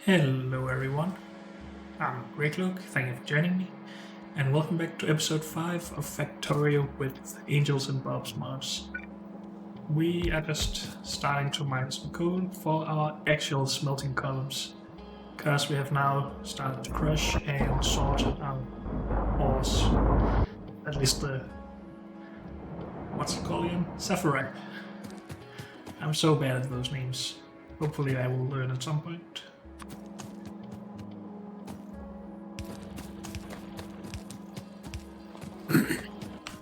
Hello everyone, I'm Greycloak, thank you for joining me, and welcome back to episode 5 of Factorio with Angels and Bob's Mouse. We are just starting to mine some coal for our actual smelting columns, because we have now started to crush and sort our ores, at least the, what's it called again? Saffron. I'm so bad at those names, hopefully I will learn at some point.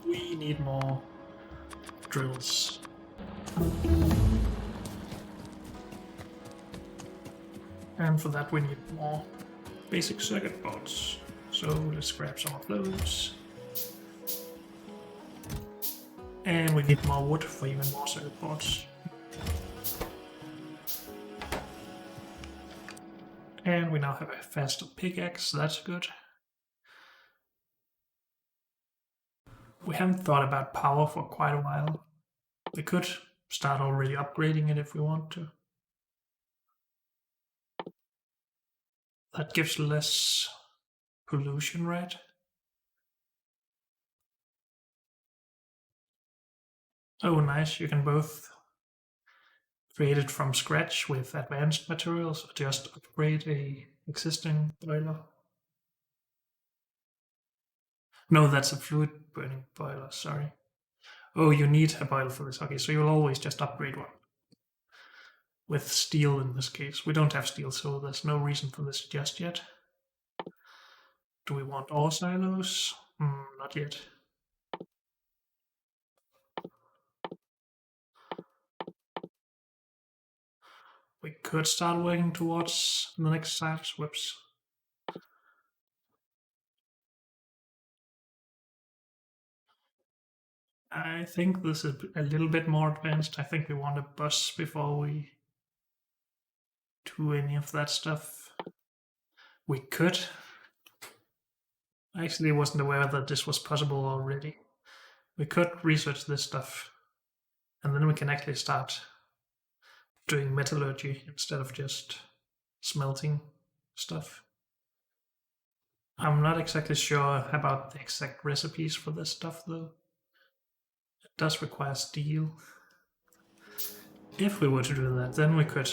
We need more drills. And for that we need more basic circuit boards. So let's grab some of those. And we need more wood for even more circuit boards. And we now have a faster pickaxe, that's good. We haven't thought about power for quite a while. We could start already upgrading it if we want to. That gives less pollution, right? Oh nice, you can both create it from scratch with advanced materials or just upgrade a existing boiler. No, that's a fluid burning boiler, sorry. Oh, you need a boiler for this. Okay, so you'll always just upgrade one. With steel in this case. We don't have steel, so there's no reason for this just yet. Do we want ore silos? Not yet. We could start working towards the next site. Whoops. I think this is a little bit more advanced. I think we want a bus before we do any of that stuff. We could. I actually wasn't aware that this was possible already. We could research this stuff, and then we can actually start doing metallurgy instead of just smelting stuff. I'm not exactly sure about the exact recipes for this stuff though. It does require steel. If we were to do that, then we could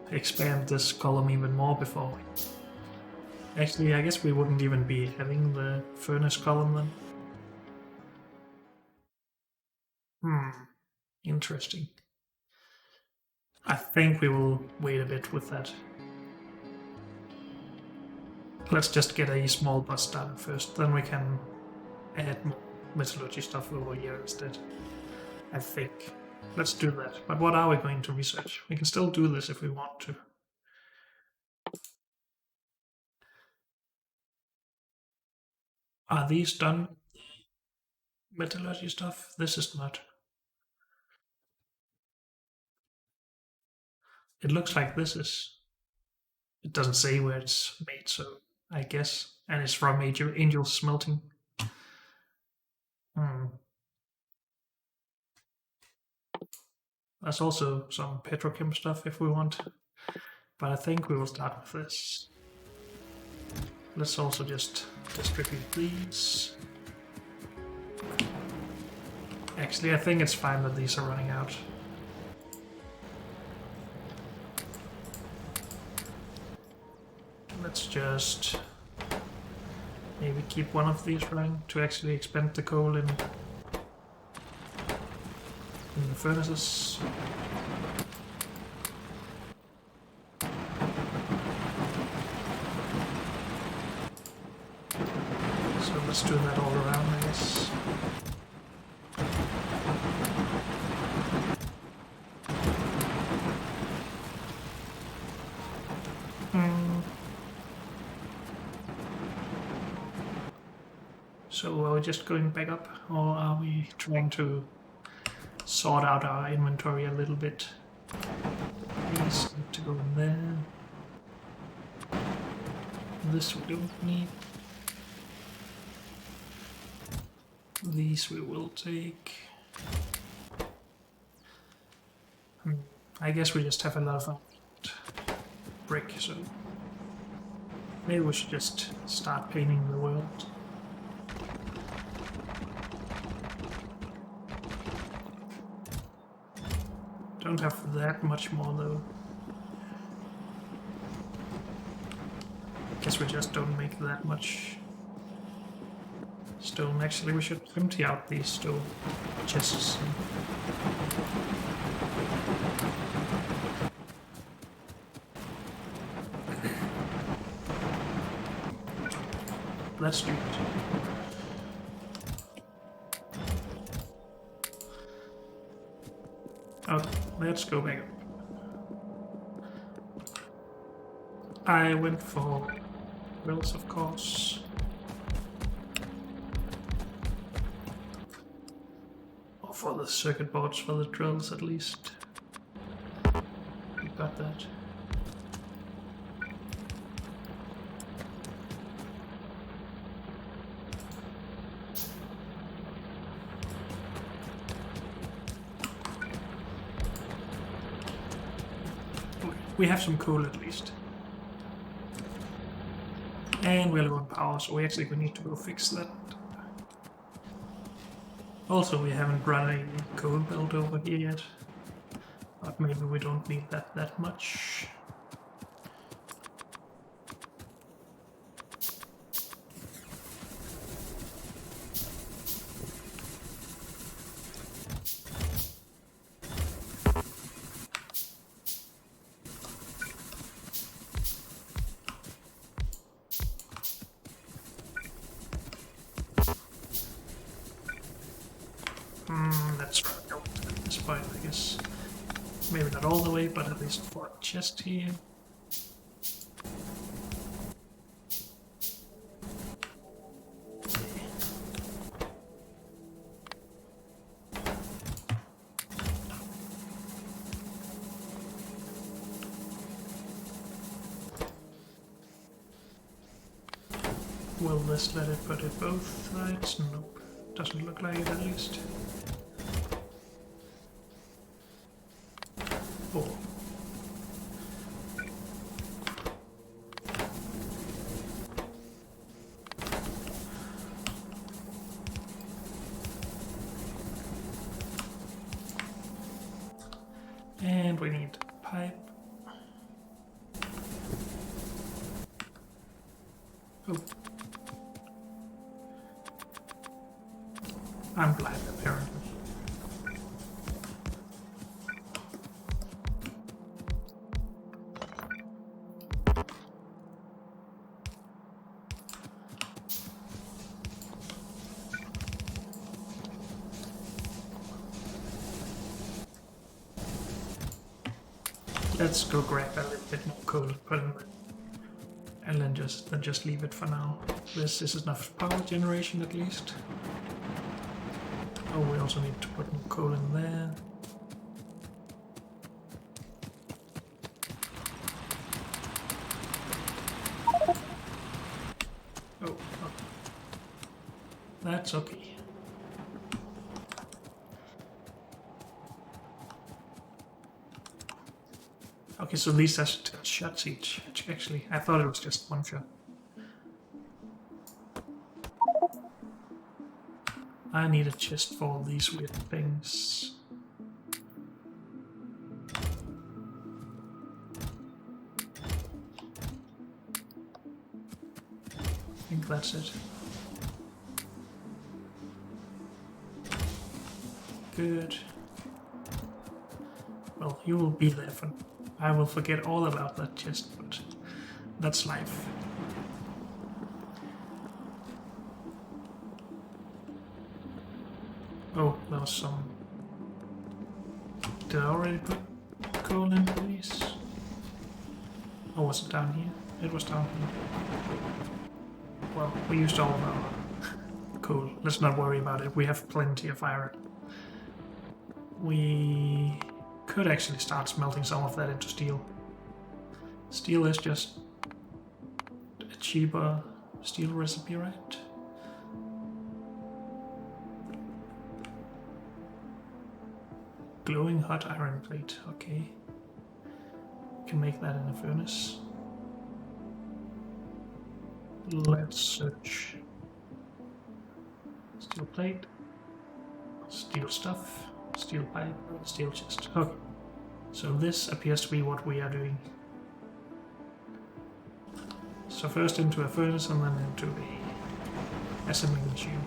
expand this column even more before we... Actually, I guess we wouldn't even be having the furnace column then. Interesting. I think we will wait a bit with that. Let's just get a small bus started first, then we can add more metallurgy stuff over here instead. I think. Let's do that. But what are we going to research? We can still do this if we want to. Are these done? Metallurgy stuff? This is not. It looks like this is. It doesn't say where it's made, so I guess. And it's from Angel Smelting. There's also some petrochem stuff if we want. But I think we will start with this. Let's also just distribute these. Actually, I think it's fine that these are running out. Let's just maybe keep one of these running to actually expand the coal in the furnaces. So let's do that all around, I guess. So are we just going back up, or are we trying to sort out our inventory a little bit? These need to go in there. This we don't need. These we will take. I guess we just have a lot of brick, so Maybe we should just start painting the world. Don't have that much more though. Guess we just don't make that much stone. Actually, we should empty out these stone chests. Let's do it. Oh, let's go back up. I went for drills, of course. Or for the circuit boards, for the drills at least. We got that. We have some coal at least. And we're low on power, so we actually need to go fix that. Also, we haven't run a coal belt over here yet. But maybe we don't need that much. That's right out at this point, I guess. Maybe not all the way, but at least for a chest here. Will this let it put it both sides? Nope. Doesn't look like it at least. Oh. And we need pipe. Oh. I'm blind, apparently. Let's go grab a little bit more coal, put in, and then just leave it for now. This is enough power generation at least. Oh, we also need to put more coal in there. Oh, that's okay. Okay, so these are shots each. Actually, I thought it was just one shot. I need a chest for all these weird things. I think that's it. Good. Well, you will be there for... I will forget all about that chest, but that's life. Oh, there was some... Did I already put coal in these? Or was it down here? It was down here. Well, we used all of our coal. Let's not worry about it. We have plenty of iron. We could actually start smelting some of that into steel. Steel is just a cheaper steel recipe, right? Glowing hot iron plate, okay. Can make that in a furnace. Let's search. Steel plate, steel stuff, steel pipe, steel chest. Okay, so this appears to be what we are doing. So first into a furnace and then into the assembly machine.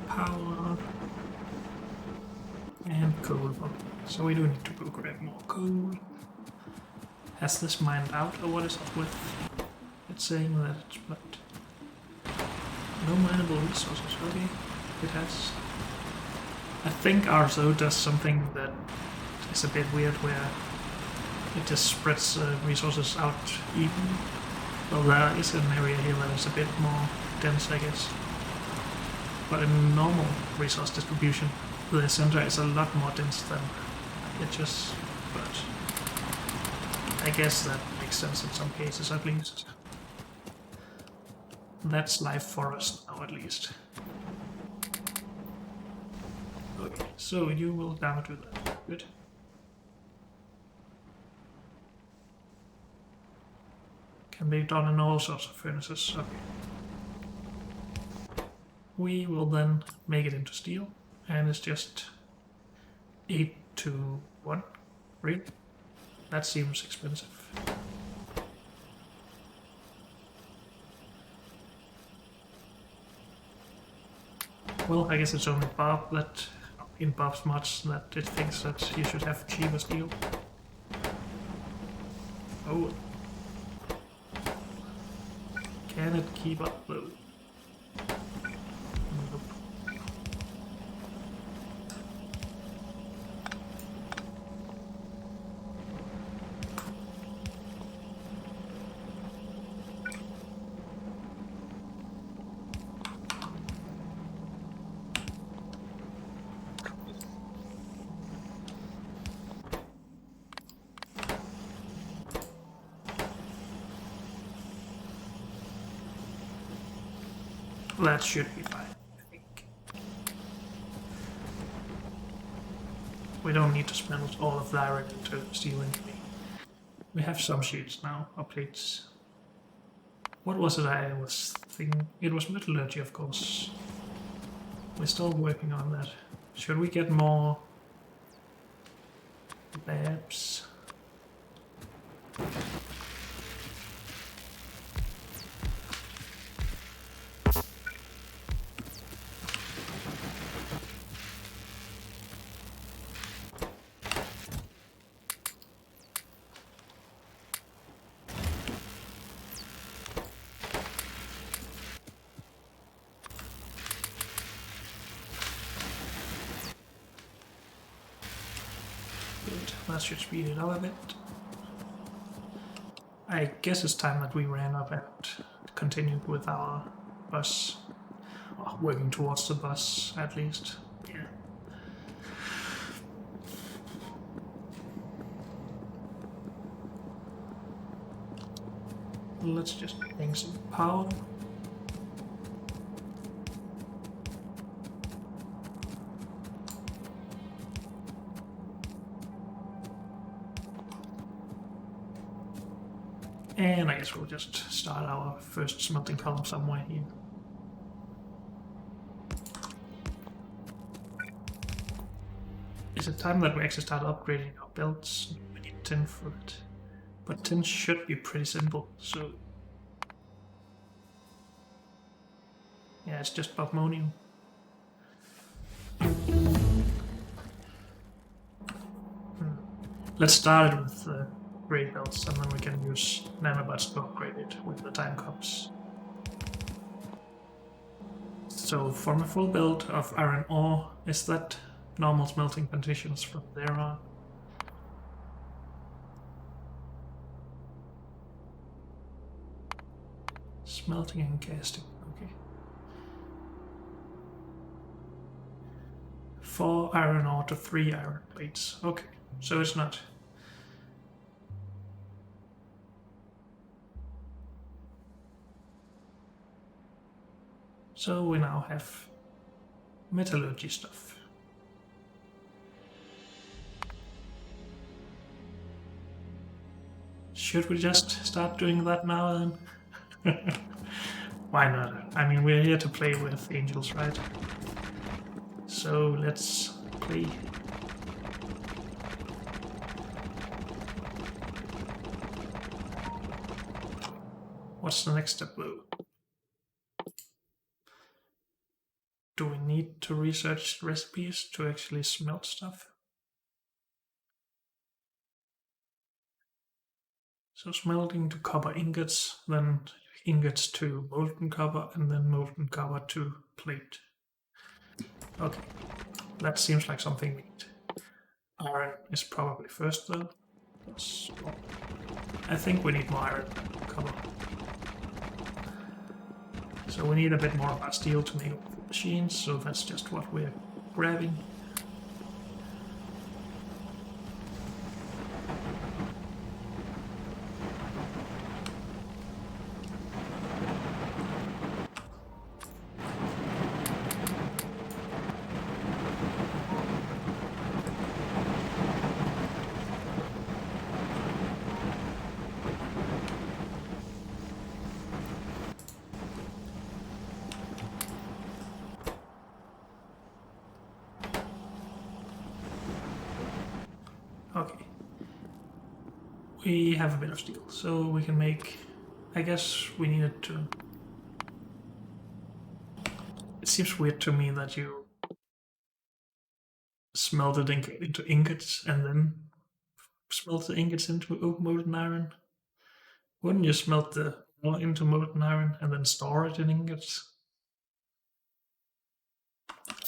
Power and coal. So we do need to go grab more coal. Has this mined out or what is it with? It's saying that it's blocked. No mineable resources, okay. It has. I think RSO does something that is a bit weird where it just spreads resources out evenly. Well, there is an area here that is a bit more dense, I guess. But in normal resource distribution, the center is a lot more dense than it just. But I guess that makes sense in some cases at least. That's life for us now at least. Okay, so you will now do that. Good. Can be done in all sorts of furnaces. Okay. We will then make it into steel, and it's just 8 to 1. Really? That seems expensive. Well, I guess it's only Bob that, in Bob's mods, that it thinks that you should have cheaper steel. Oh. Can it keep up though? That should be fine, I think. We don't need to smelt all of the iron into steel anyway. We have some sheets now, or plates. What was it I was thinking? It was metallurgy, of course. We're still working on that. Should we get more labs? That should speed it up a bit. I guess it's time that we ran up and continued with our bus. Well, working towards the bus, at least. Yeah. Let's just bring some power. And I guess we'll just start our first smelting column somewhere here. Is it time that we actually start upgrading our belts? We need tin for it. But tin should be pretty simple, so... yeah, it's just bobmonium. Let's start it with grade belts, and then we can use nanobots to upgrade it when the time comes. So from a full build of iron ore, is that normal smelting conditions from there on? Smelting and casting, okay. 4 iron ore to 3 iron plates. Okay, so it's not. So we now have metallurgy stuff. Should we just start doing that now then? Why not? I mean, we're here to play with angels, right? So let's play. What's the next step though? Do we need to research recipes to actually smelt stuff? So smelting to copper ingots, then ingots to molten copper, and then molten copper to plate. Okay, that seems like something we need. Iron is probably first though. I think we need more iron than copper. So we need a bit more of our steel to make machines, so that's just what we're grabbing. Okay. We have a bit of steel, so we can make... I guess we needed to... It seems weird to me that you smelt it into ingots and then smelt the ingots into molten iron. Wouldn't you smelt the ore into molten iron and then store it in ingots?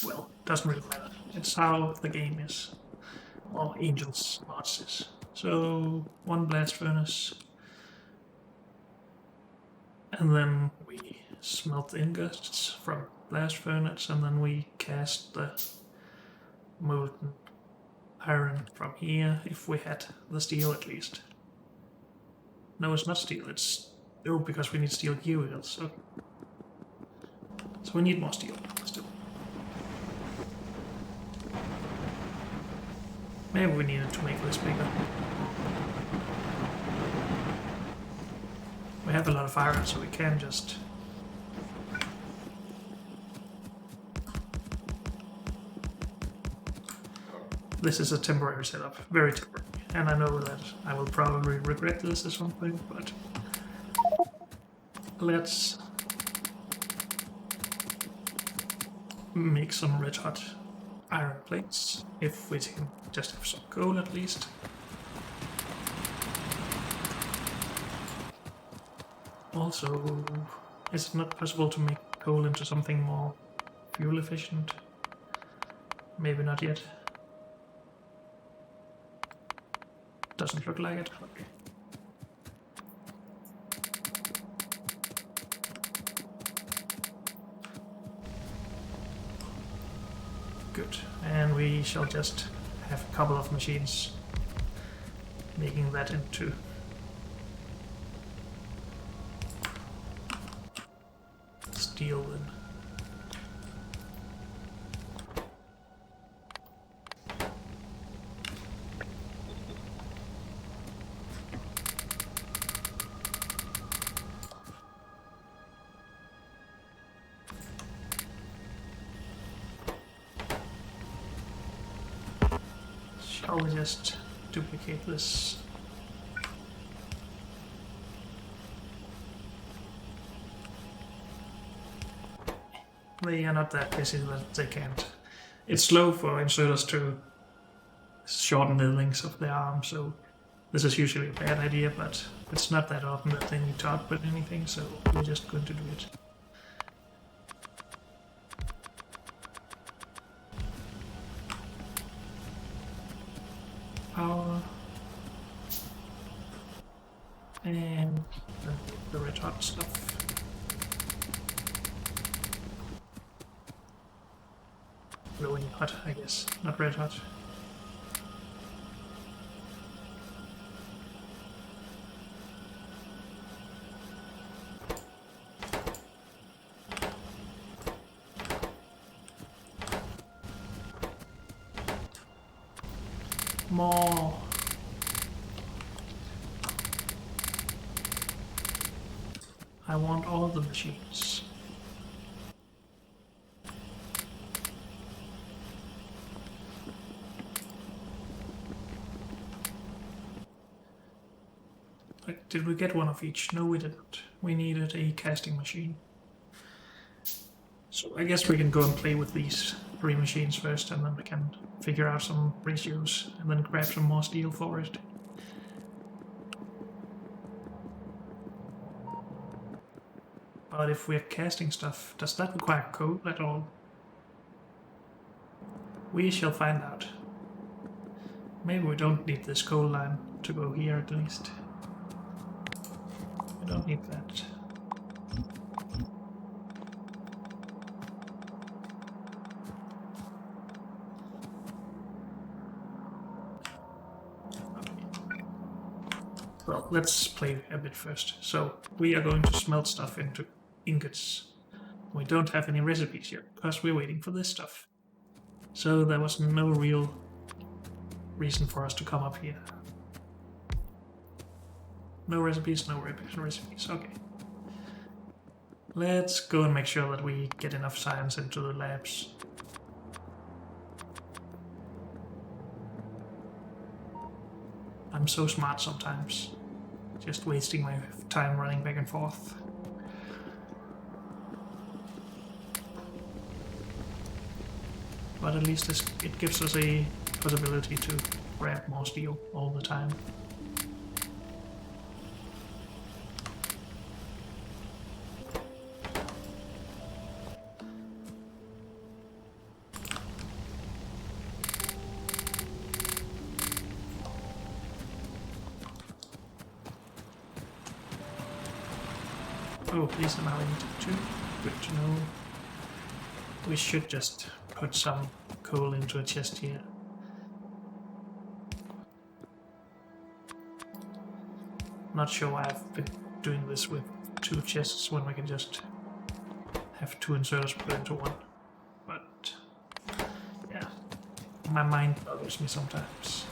Well, doesn't really matter. It's how the game is. Or Angel's Arts is. So, one blast furnace. And then we smelt the ingots from blast furnace, and then we cast the molten iron from here, if we had the steel at least. No, it's not steel, it's... Oh, because we need steel here, so we need more steel still. Maybe we needed to make this bigger. We have a lot of iron, so we can just... This is a temporary setup, very temporary. And I know that I will probably regret this at some point, but... Let's... make some red hot iron plates, if we can just have some coal at least. Also, is it not possible to make coal into something more fuel efficient? Maybe not yet. Doesn't look like it. Okay. Good. And we shall just have a couple of machines making that into steel then. Shall we just duplicate this? They are not that busy that they can't. It's slow for inserters to shorten the lengths of their arm, so this is usually a bad idea, but it's not that often that they need to output anything, so we're just going to do it. Power. And the red hot stuff. glowing hot, I guess, not red hot. More. I want all the machines. Like, did we get one of each? No, we didn't. We needed a casting machine. So I guess we can go and play with these 3 machines first, and then we can figure out some ratios, and then grab some more steel for it. But if we're casting stuff, does that require coal at all? We shall find out. Maybe we don't need this coal line to go here at least. We don't need that. Well, let's play a bit first. So we are going to smelt stuff into ingots. We don't have any recipes yet because we're waiting for this stuff. So there was no real reason for us to come up here. No recipes, no recipes. Okay. Let's go and make sure that we get enough science into the labs. I'm so smart sometimes. Just wasting my time running back and forth. But at least it gives us a possibility to grab more steel all the time. Oh, these are now into 2. Good to know. We should just put some coal into a chest here. Not sure why I've been doing this with 2 chests when we can just have 2 inserters put into 1. But yeah, my mind bothers me sometimes.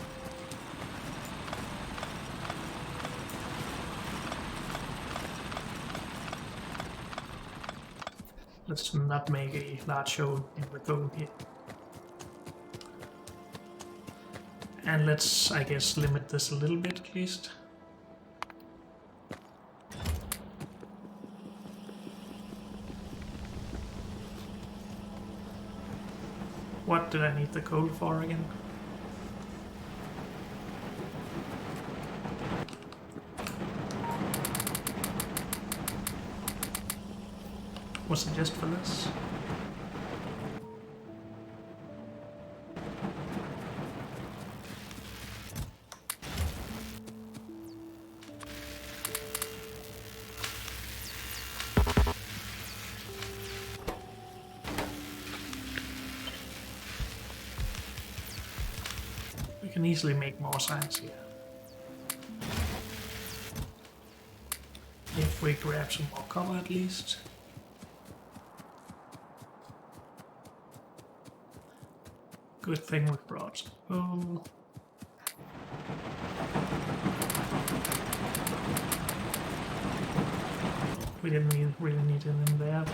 Let's not make a large hole in the coal here. And let's, I guess, limit this a little bit at least. What did I need the coal for again? Was it just for this? We can easily make more science here. If we grab some more copper at least. Good thing we brought some coal. We didn't really need it in there, but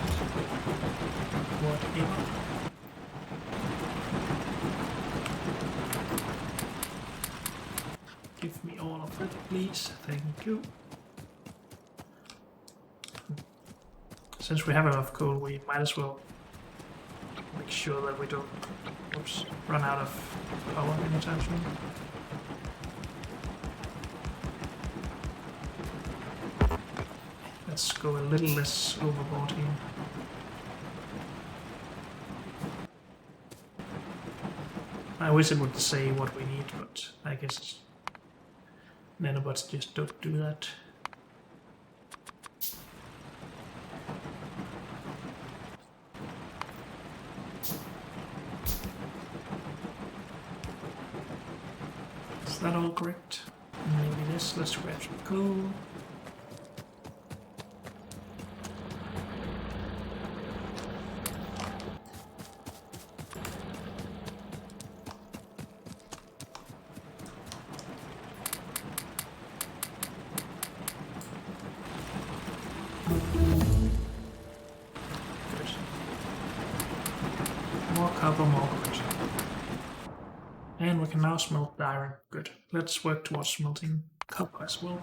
whatever. Give me all of it, please. Thank you. Since we have enough coal, we might as well make sure that we don't run out of power anytime soon. Let's go a little less overboard here. I wish it would say what we need, but I guess nanobots just don't do that. that all correct? Maybe this. Let's grab some coal. More copper, more gold. And we can now smelt the iron. Good. Let's work towards smelting copper as well.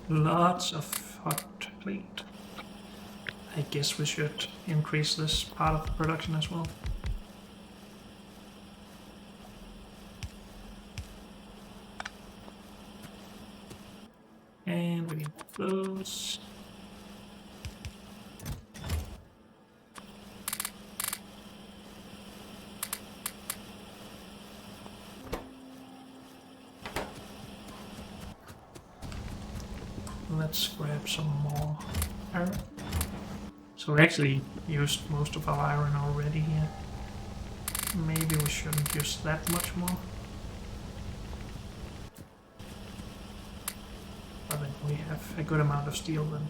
Lots of hot plate. I guess we should increase this part of the production as well. And we need those. Let's grab some more iron. So we actually used most of our iron already here. Maybe we shouldn't use that much more. But then we have a good amount of steel then.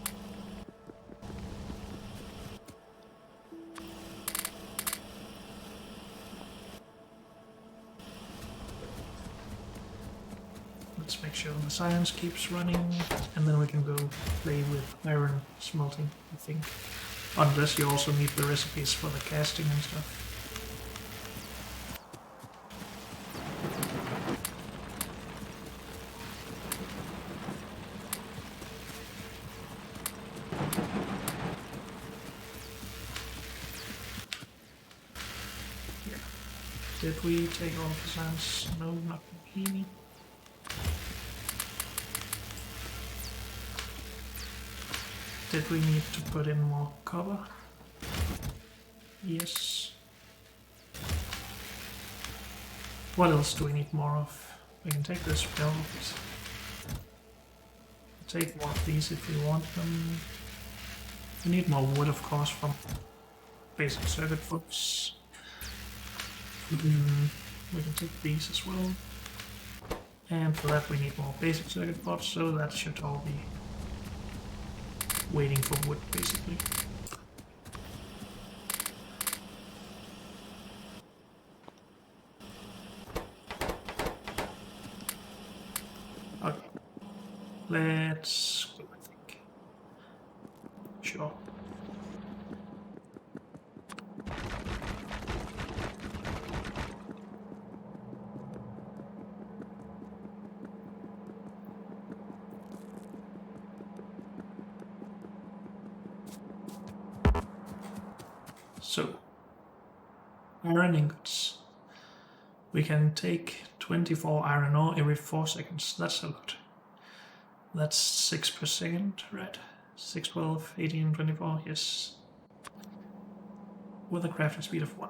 Let's make sure the science keeps running, and then we can go play with iron smelting, I think. Unless you also need the recipes for the casting and stuff. Yeah. Did we take all the science? No, not completely. Did we need to put in more copper? Yes. What else do we need more of? We can take this belt. Take more of these if we want them. We need more wood, of course, from basic circuit books. We can take these as well. And for that we need more basic circuit boards, so that should all be waiting for wood, basically. Okay. Let's go, I think. Sure. So, iron ingots. We can take 24 iron ore every 4 seconds. That's a lot. That's 6 per second, right? 6, 12, 18, 24, yes. With a crafting speed of 1.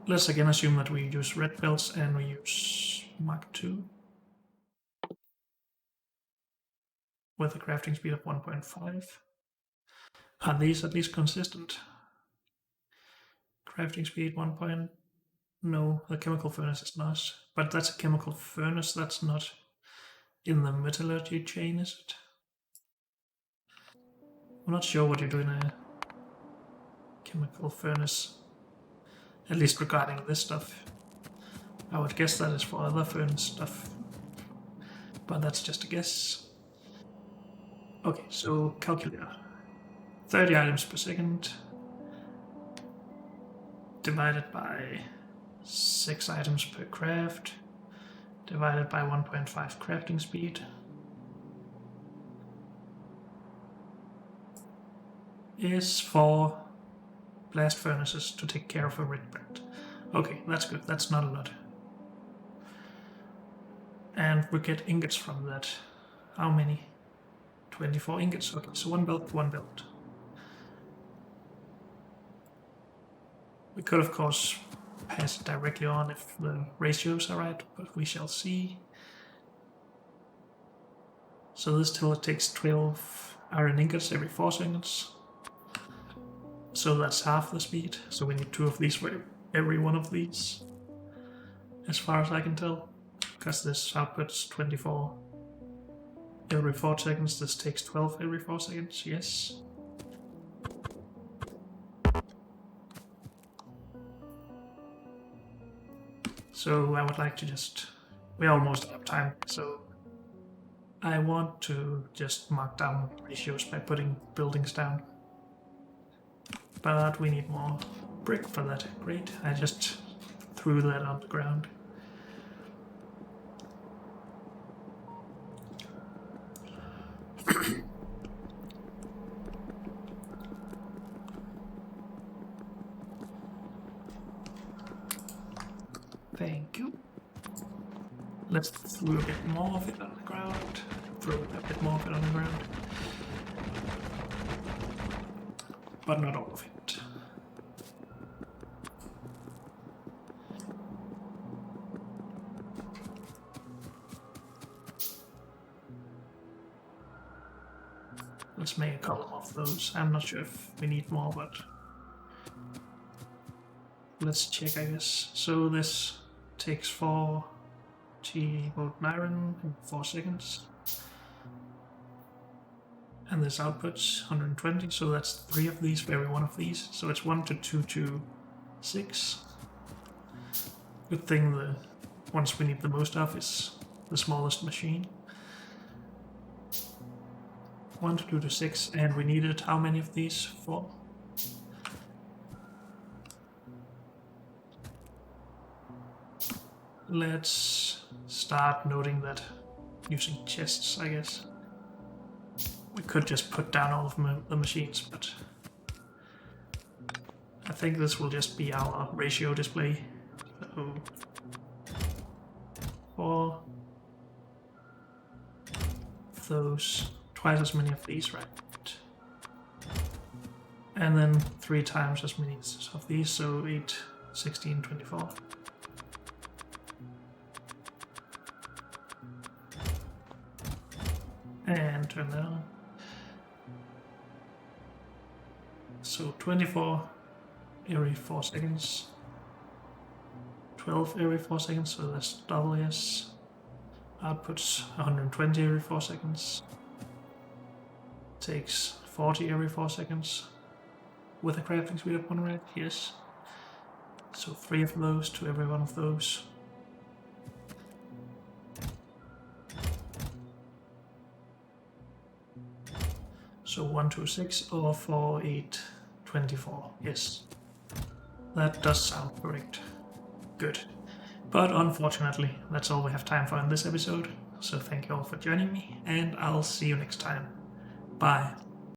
Let's again assume that we use red belts and we use Mark II. With a crafting speed of 1.5. Are these at least consistent? Crafting speed 1. No, the chemical furnace is not. But that's a chemical furnace, that's not in the metallurgy chain, is it? I'm not sure what you do in a chemical furnace. At least regarding this stuff. I would guess that is for other furnace stuff. But that's just a guess. Okay, so calculator. 30 items per second. Divided by 6 items per craft. Divided by 1.5 crafting speed. Is 4 blast furnaces to take care of a red belt. Okay, that's good. That's not a lot. And we get ingots from that. How many? 24 ingots. Okay, so 1 belt, 1 belt. We could, of course, pass it directly on if the ratios are right, but we shall see. So this till it takes 12 iron ingots every 4 seconds. So that's half the speed. So we need 2 of these for every one of these, as far as I can tell. Because this outputs 24 every 4 seconds. This takes 12 every 4 seconds. Yes. So I would like to just... We're almost out of time, so I want to just mark down ratios by putting buildings down. But we need more brick for that. Great, I just threw that on the ground. Thank you. Let's throw a bit more of it on the ground. Throw a bit more of it on the ground. But not all of it. Let's make a column of those. I'm not sure if we need more, but let's check, I guess. So this takes 4 molten iron in 4 seconds. And this outputs 120, so that's 3 of these for every one of these. So it's 1 to 2 to 6. Good thing the ones we need the most of is the smallest machine. 1 to 2 to 6, and we needed how many of these? 4? Let's start noting that using chests, I guess. We could just put down all of the machines, but I think this will just be our ratio display. So 4 of those, twice as many of these, right? And then 3 times as many of these, so 8, 16, 24. And turn that on. So 24 every 4 seconds. 12 every 4 seconds, so that's double, yes. Outputs 120 every 4 seconds. Takes 40 every 4 seconds. With a crafting speed of 1 right, yes. So 3 of those to every one of those. So 1, 2, 6, or 4, 8, 24. Yes. That does sound correct. Good. But unfortunately, that's all we have time for in this episode. So thank you all for joining me, and I'll see you next time. Bye.